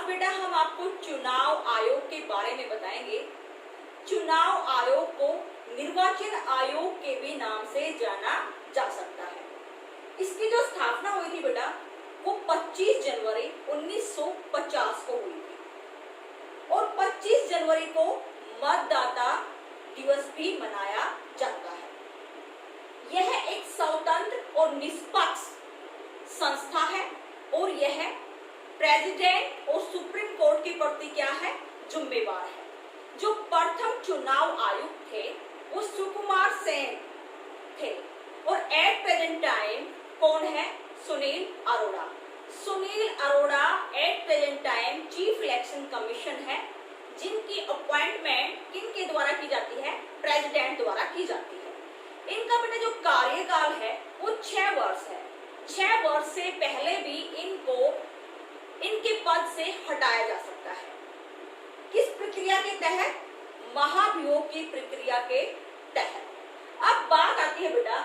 बेटा हम आपको चुनाव आयोग के बारे में बताएंगे। चुनाव आयोग को निर्वाचन आयोग के भी नाम से जाना जा सकता है। इसकी जो स्थापना हुई थी बेटा वो 25 जनवरी 1950 को हुई थी और 25 जनवरी को मतदाता दिवस भी मनाया जाता है। यह एक स्वतंत्र और निष्पक्ष संस्था है और यह प्रेसिडेंट और सुप्रीम कोर्ट के प्रति क्या है, जिम्मेवार है। जो प्रथम चुनाव आयुक्त थे वो सुकुमार सेन थे और एट प्रेजेंट टाइम कौन है, Sunil Arora. Sunil Arora at present time chief election commission है, जिनकी अपॉइंटमेंट किनके द्वारा की जाती है, प्रेसिडेंट द्वारा की जाती है। इनका बेटा जो कार्यकाल है वो 6 वर्ष है। 6 वर्ष से पहले भी इनको इनके पद से हटाया जा सकता है। किस प्रक्रिया के तहत, महाभियोग की प्रक्रिया के तहत। अब बात आती है बेटा,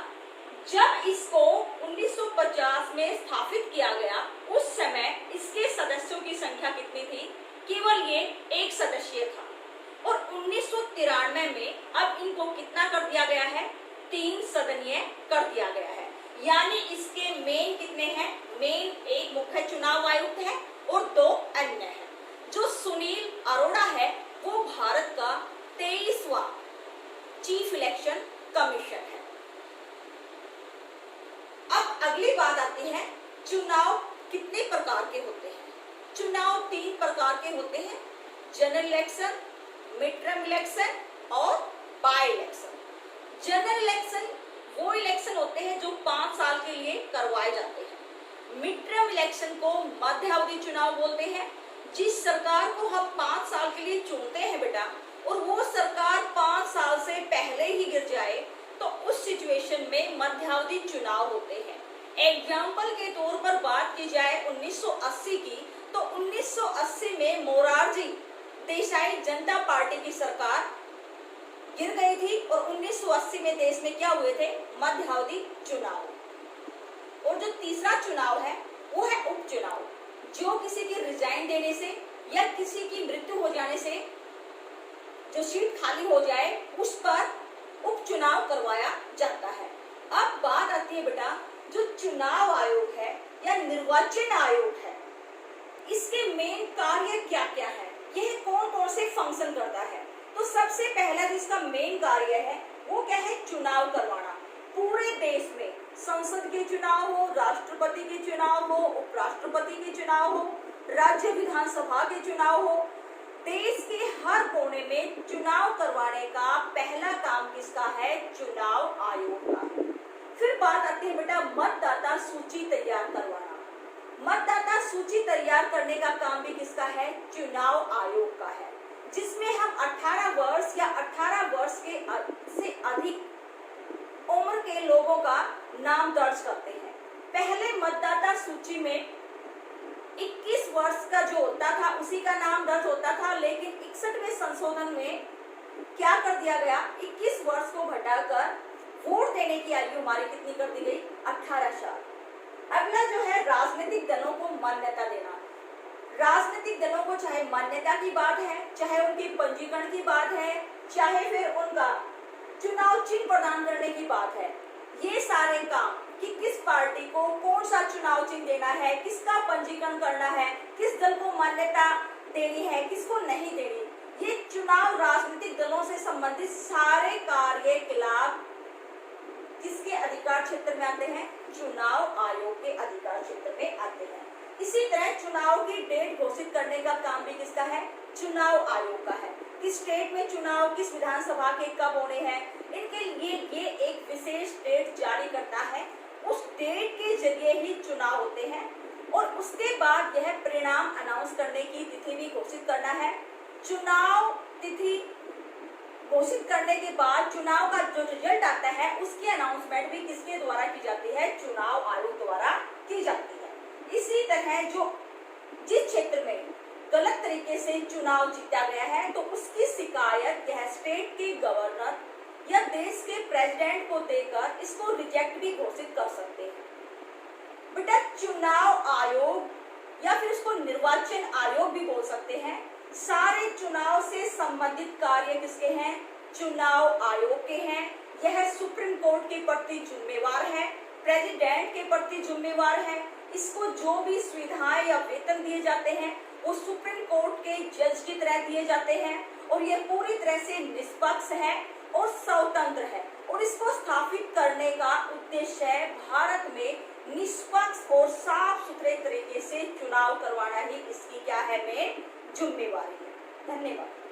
जब इसको 1950 में स्थापित किया गया उस समय इसके सदस्यों की संख्या कितनी थी, केवल ये 1 सदस्य था और 1993 में अब इनको कितना कर दिया गया है, 3 सदनीय कर दिया गया है। यानी इसके मेन कितने हैं, मेन एक मुख्य चुनाव आयुक्त है और 2 अन्य है। जो सुनील अरोड़ा है वो भारत का 23वां चीफ इलेक्शन कमीशन है। अब अगली बात आती है, चुनाव कितने प्रकार के होते हैं। चुनाव 3 प्रकार के होते हैं, general election, mid term election और बाय इलेक्शन। जनरल इलेक्शन वो इलेक्शन होते हैं जो 5 साल के लिए करवाए जाते हैं। मिड टर्म इलेक्शन को मध्यावधि चुनाव बोलते हैं। जिस सरकार को हम 5 साल के लिए चुनते हैं बेटा और वो सरकार 5 साल से पहले ही गिर जाए तो उस सिचुएशन में मध्यावधि चुनाव होते हैं। एग्जाम्पल के तौर पर बात की जाए 1980 की, तो 1980 में मोरारजी देसाई जनता पार्टी की सरकार गिर गई थी और 1980 में देश में क्या हुए थे, मध्यावधि चुनाव। और जो तीसरा चुनाव है वो है उपचुनाव, जो किसी के रिजाइन देने से या किसी की मृत्यु हो जाने से जो सीट खाली हो जाए उस पर उपचुनाव करवाया जाता है। अब बात आती है बेटा, जो चुनाव आयोग है या निर्वाचन आयोग है, इसके मेन कार्य क्या क्या है, यह कौन कौन से फंक्शन करता है। तो सबसे पहला जिसका मेन कार्य है वो क्या है, चुनाव करवाना। पूरे देश में संसद के चुनाव हो, राष्ट्रपति के चुनाव हो, उपराष्ट्रपति के चुनाव हो, राज्य विधानसभा के चुनाव हो, देश के हर कोने में चुनाव करवाने का पहला काम किसका है, चुनाव आयोग का है। फिर बात आती है बेटा मतदाता सूची तैयार करवाना। मतदाता सूची तैयार करने का काम भी किसका है, चुनाव आयोग का है, जिसमें हम 18 वर्ष या 18 वर्ष के से अधिक उम्र के लोगों का नाम दर्ज करते हैं। पहले मतदाता सूची में 21 वर्ष का जो होता था उसी का नाम दर्ज होता था, लेकिन 61वें संशोधन में क्या कर दिया गया, 21 वर्ष को घटाकर वोट देने की आयु हमारी कितनी कर दी गई, 18 साल। अगला जो है राजनीतिक दलों को मान्यता देना। राजनीतिक दलों को चाहे मान्यता की बात है, चाहे उनके पंजीकरण की बात है, चाहे फिर उनका चुनाव चिन्ह प्रदान करने की बात है, ये सारे काम कि किस पार्टी को कौन सा चुनाव चिन्ह देना है, किसका पंजीकरण करना है, किस दल को मान्यता देनी है, किसको नहीं देनी, ये चुनाव राजनीतिक दलों से संबंधित सारे कार्यकलाप किसके अधिकार क्षेत्र में आते हैं, चुनाव आयोग के अधिकार क्षेत्र में आते हैं। इसी तरह चुनाव की डेट घोषित करने का काम भी किसका है, चुनाव आयोग का है। किस स्टेट में चुनाव, किस विधानसभा के कब होने हैं, इनके लिए ये एक विशेष डेट जारी करता है। उस डेट के जरिए ही चुनाव होते हैं और उसके बाद यह परिणाम अनाउंस करने की तिथि भी घोषित करना है। चुनाव तिथि घोषित करने के बाद चुनाव का जो रिजल्ट आता है उसकी अनाउंसमेंट भी किसके द्वारा की जाती है, चुनाव आयोग द्वारा की जाती है। इसी तरह जो जिस क्षेत्र में गलत तरीके से चुनाव जीता गया है तो उसकी शिकायत यह स्टेट के गवर्नर या देश के प्रेसिडेंट को देकर इसको रिजेक्ट भी घोषित कर सकते हैं। बेटा चुनाव आयोग या फिर इसको निर्वाचन आयोग भी बोल सकते हैं। सारे चुनाव से संबंधित कार्य किसके हैं? चुनाव आयोग के हैं। यह सुप्रीम कोर्ट के प्रति जिम्मेवार है, प्रेसिडेंट के प्रति जिम्मेवार है। इसको जो भी सुविधाएं या वेतन दिए जाते हैं वो सुप्रीम कोर्ट के जज की तरह दिए जाते हैं और यह पूरी तरह से निष्पक्ष है और स्वतंत्र है। और इसको स्थापित करने का उद्देश्य है भारत में निष्पक्ष और साफ सुथरे तरीके से चुनाव करवाना ही इसकी क्या है, मेन जिम्मेवारी है। धन्यवाद।